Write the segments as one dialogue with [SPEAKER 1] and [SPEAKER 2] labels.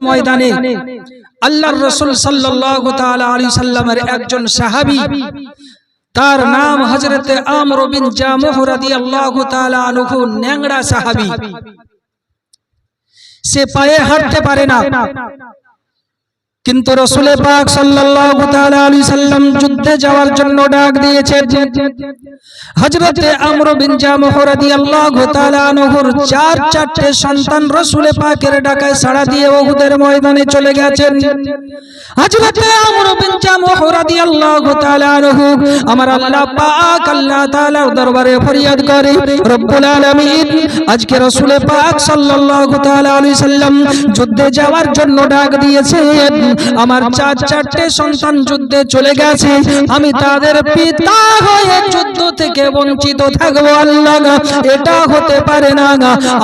[SPEAKER 1] ময়দানে আল্লাহর রাসূল সাল্লাল্লাহু তাআলা আলাইহি সাল্লামের একজন সাহাবী, তার নাম হযরত আমর বিন জামুহ রাদিয়াল্লাহু তাআলা আনহু, ন্যাংড়া সাহাবী। সে পায়ে হাঁটতে পারে না, কিন্তু রাসূল পাক সাল্লাল্লাহু তাআলা আলাইহি সাল্লাম যুদ্ধে যাওয়ার জন্য ডাক দিয়েছেন। হযরত আমর বিন জামুহ রাদিয়াল্লাহু তাআলা আনহুর চারটে সন্তান রাসূল পাকের ডাকায় সাড়া দিয়ে উহুদের ময়দানে চলে গেছেন। হযরত আমর বিন জামুহ রাদিয়াল্লাহু তাআলা আনহু আমার আল্লাহ পাক আল্লাহ তাআলার দরবারে ফরিয়াদ করে, রব্বুল আলামিন আজকে রাসূল পাক সাল্লাল্লাহু তাআলা আলাইহি সাল্লাম যুদ্ধে যাওয়ার জন্য ডাক দিয়েছেন। আমার চারটে সন্তান যুদ্ধে চলে গেছে, আমি তাদের পিতা হয়ে যুদ্ধ থেকে বঞ্চিত থাকবো। আল্লাহ, এটা হতে পারে না,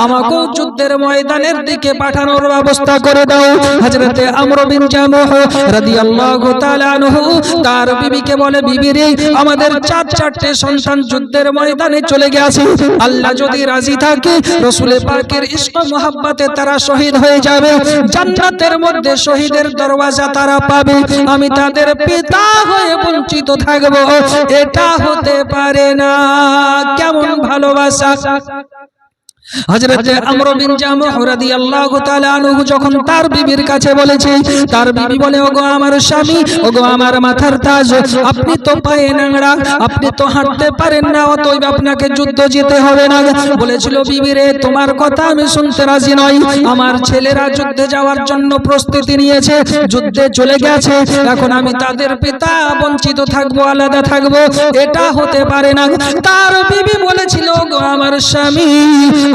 [SPEAKER 1] আমাকেও যুদ্ধের ময়দানের দিকে পাঠানোর ব্যবস্থা করে দাও। হযরত আমর বিন জামুহ রাদিয়াল্লাহু তাআলা আনহু তার বিবিকে বলে, বিবি রে, আমাদের চারটে সন্তান যুদ্ধের ময়দানে চলে গেছে, আল্লাহ যদি রাজি থাকে রাসূল পাকের ইশক মুহাব্বতে তারা শহীদ হয়ে যাবে, জান্নাতের মধ্যে শহীদের দরওয়াজা তারা পাবে, আমি তাদের পিতা হয়ে বঞ্চিত থাকব, এটা হতে পারে না। কেমন ভালোবাসা! হযরত আমর বিন জামুহ রাদিয়াল্লাহু তাআলা আনহু যখন তার বিবির কাছে বলেছে, তার বিবি বলে, ওগো আমার স্বামী, ওগো আমার মাথার তাজ, আপনি তো পায়ে ন্যাংড়া, আপনি তো হাঁটতে পারেন না, অতএব আপনাকে যুদ্ধ যেতে হবে না। বলেছিল, বিবি রে, তোমার কথা আমি শুনতে রাজি নই, আমার ছেলেরা যুদ্ধে যাওয়ার জন্য প্রস্তুতি নিয়েছে, যুদ্ধে চলে গেছে, এখন আমি তাদের পিতা বঞ্চিত থাকবো, আলাদা থাকবো, এটা হতে পারে না। তার বিবি বলেছিল, ওগো আমার স্বামী,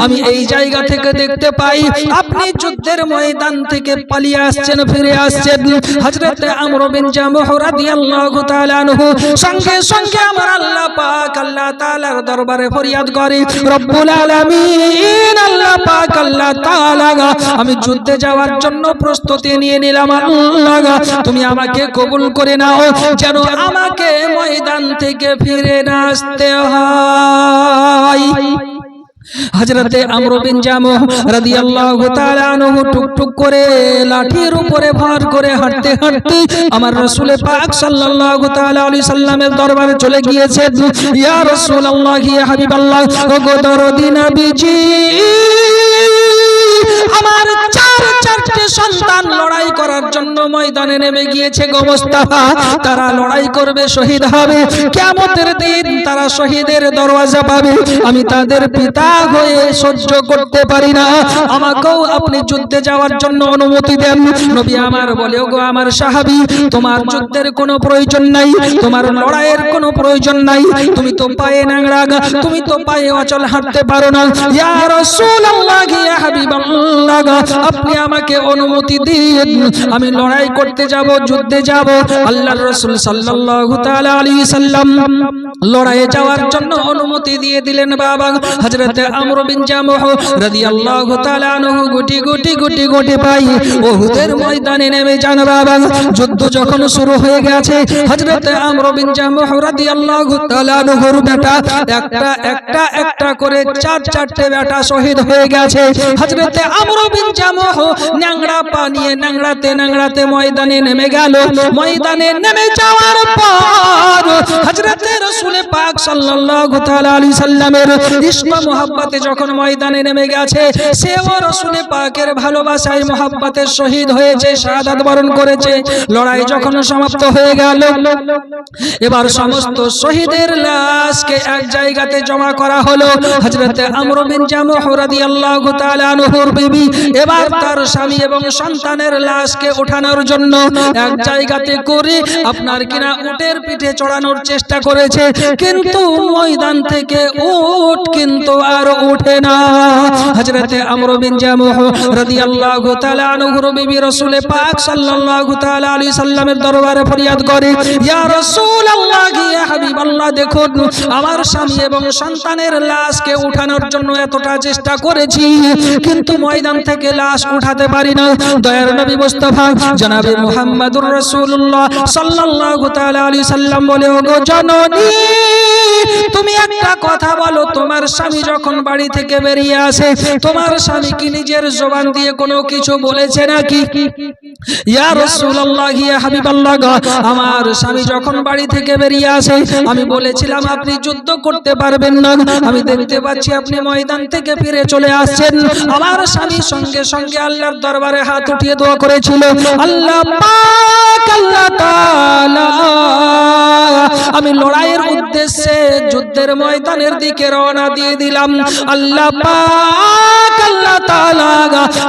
[SPEAKER 1] আমি এই জায়গা থেকে দেখতে পাই আপনি যুদ্ধের ময়দান থেকে পালিয়ে আসছেন, ফিরে আসছেন। হযরত আমর বিন জামুহ রাদিয়াল্লাহু তাআলা আনহু সঙ্গে সঙ্গে আমার আল্লাহ পাক আল্লাহ তাআলার দরবারে ফরিয়াদ করে, রব্বুল আলামিন আল্লাহ পাক আল্লাহ তাআলা, আমি যুদ্ধে যাওয়ার জন্য প্রস্তুতি নিয়ে নিলাম, আল্লাহ তুমি আমাকে কবুল করে নাও, যেন আমাকে ময়দান থেকে ফিরে না আসতে হয়। হযরতে আমর বিন জামুহ রাদিয়াল্লাহু তাআলা আনহু টুকটুক করে লাঠির উপরে ভর করে হাঁটতে হাঁটতে আমার রাসূল পাক সাল্লাল্লাহু তাআলা আলাইহি সাল্লামের দরবারে চলে গিয়েছে। ইয়া রাসূলুল্লাহ, ইয়া হাবিবাল্লাহ, ওগো দরদি নবীজি, আমার চারটে সন্তান লড়াই করার জন্য ময়দানে নেমে গিয়েছে গো মুস্তাফা, তারা লড়াই করবে, শহীদ হবে, কিয়ামতের দিন তারা শহীদের দরওয়াজা পাবে, আমি তাদের পিতা হয়ে সহ্য করতে পারি না, আমাকেও আপনি যুদ্ধে যাওয়ার জন্য অনুমতি দেন। নবী আমার বলে, ওগো আমার সাহাবী, তোমার যুদ্ধের কোনো প্রয়োজন নাই, তোমার লড়াইয়ের কোনো প্রয়োজন নাই, তুমি তো পায়ে ন্যাংড়া, তুমি তো পায়ে অচল হাঁটতে পারো না, ইয়া রাসূলুল্লাহ, ইয়া হাবিবাল্লাহ, আপনি আমাকে অনুমতি দিন, আমি লড়াই করতে যাব, যুদ্ধে যাব। আল্লাহর রাসূল সাল্লাল্লাহু তাআলা আলাইহি সাল্লাম লড়াইয়ে যাওয়ার জন্য অনুমতি দিয়ে দিলেন। বাবা হযরত আমর বিন জামুহ রাদিয়াল্লাহু তাআলা আনহু গুটি গুটি পাই উহুদের ময়দানে নেমে যান। বাবা যুদ্ধ যখন শুরু হয়ে গেছে, হযরত আমর বিন জামুহ রাদিয়াল্লাহু তাআলা আনহুর বেটা একটা করে চারটে বেটা শহীদ হয়ে গেছে। হযরত আমর বিন জামুহ ন্যাংড়া পা নিয়ে ন্যাংড়াতে ময়দানে নেমে গেল। ময়দানে নেমে যাওয়ার পর হযরত রাসূল পাক সাল্লাল্লাহু তাআলা আলাইহি সাল্লামের ইশক মুহাব্বতে যখন ময়দানে নেমে গেছে, সেও রাসূল পাকের ভালোবাসায় মুহাব্বতে শহীদ হয়েছে, শাহাদাত বরণ করেছে। লড়াই যখন সমাপ্ত হয়ে গেল, এবার সমস্ত শহীদের লাশকে এক জায়গাতে জমা করা হলো। হযরত আমর বিন জামুহ রাদিয়াল্লাহু তাআলা আনহুর বিবি এবার তার স্বামী এবং সন্তানের লাশকে ওঠানোর জন্য এক জায়গাতে করে আপনার কিনা উটের পিঠে চড়ানোর চেষ্টা করেছে, কিন্তু ময়দান থেকে উট কিন্তু আর ওঠে না। হযরত আমর বিন জামুহ রাদিয়াল্লাহু তাআলা আনহুর বিবি রাসূল পাক সাল্লাল্লাহু তাআলা আলাইহি সাল্লামের দরবারে ফরিয়াদ করে, ইয়া রাসূলুল্লাহ, ইয়া হাবিবাল্লাহ, দেখুন আমার স্বামী এবং সন্তানের লাশকে উঠানোর জন্য এতটা চেষ্টা করেছি, কিন্তু ময়দান থেকে লাশ উঠাতে পারি না। দয়ার নবী মুস্তাফা জনাবে মুহাম্মদুর রাসূলুল্লাহ সাল্লাল্লাহু তাআলা আলাইহি সাল্লাম বলে, ওগো জননী, তুমি একটা কথা বলো, তোমার স্বামী যখন বাড়ি থেকে বেরিয়ে আসে, তোমার স্বামী কি নিজের জবান দিয়ে কোনো কিছু বলেছে নাকি? ইয়া রাসূলুল্লাহ, ইয়া হাবিবাল্লাহ, আমার স্বামী যখন বাড়ি থেকে বেরিয়ে আসে, আমি বলেছিলাম আপনি যুদ্ধ করতে পারবেন না, আমি দেখতে পাচ্ছি আপনি ময়দান থেকে ফিরে চলে আসছেন। আমার স্বামী সঙ্গে সঙ্গে আল্লাহর দরবারে হাত উঠিয়ে দোয়া করেছিল, আল্লাহ পাক, আল্লাহ তাআলা, আমি লড়াইয়ের উদ্দেশ্যে যুদ্ধের ময়দানের দিকে রওনা দিয়ে দিলাম। আল্লাহ পাক, আল্লাহ তাআলা,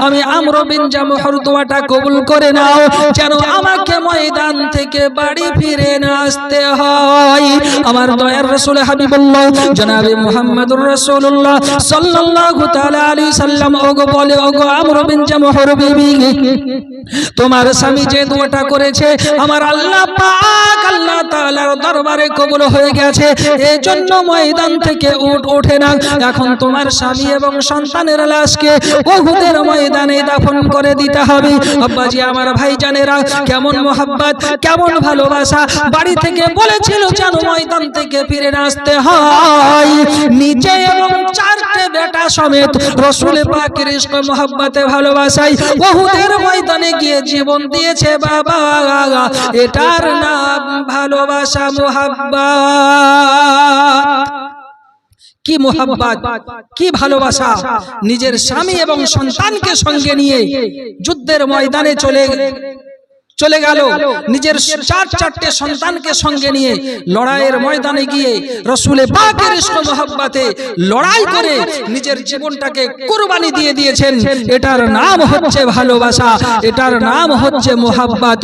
[SPEAKER 1] আমি আমর বিন জামুহর দোয়াটা কবুল করে নাও, যেন আমাকে ময়দান থেকে বাড়ি ফিরে না আসতে হয়। আমার দয়ার রাসূল হাবিবুল্লাহ জনাবে মুহাম্মদুর রাসূলুল্লাহ সাল্লাল্লাহু তাআলা আলাইহি সাল্লাম ওগো বলে, ওগো আমর বিন জামুহর বিবি, তোমার স্বামী যে দোয়াটা করেছে আমার আল্লাহ পাক আল্লাহ তাআলার দরবারে কবুল হয়ে গেছে, এজন্য ময়দান থেকে ওঠে না। এখন তোমার স্বামী এবং সন্তানের লাশকে উহুদের ময়দানে দাফন করে দিতে হবে। আব্বাজি আমার ভাইজানেরা, কেমন মোহাব্বত, কেমন ভালোবাসা, বাড়ি থেকে বলেছিল যেন ময়দান থেকে ফিরে আসতে হয়। নিজে এবং চারটে বেটা সমেত রাসূল পাকের ইশক মোহাব্বতে ভালোবাসায় উহুদের ময়দানে গিয়ে জীবন দিয়েছে বাবা, এটার নাম ভালোবাসা, মোহাব্বত। কি মোহাব্বত, কি ভালোবাসা! নিজের স্বামী এবং সন্তানকে সঙ্গে নিয়ে যুদ্ধের ময়দানে চলে গেল, নিজের চারটে সন্তানকে সঙ্গে নিয়ে লড়াইয়ের ময়দানে গিয়ে রাসূল পাকের ইশক মোহাব্বতে লড়াই করে নিজের জীবনটাকে কুরবানি দিয়ে দিয়েছেন। এটার নাম হচ্ছে ভালোবাসা, এটার নাম হচ্ছে মোহাব্বত।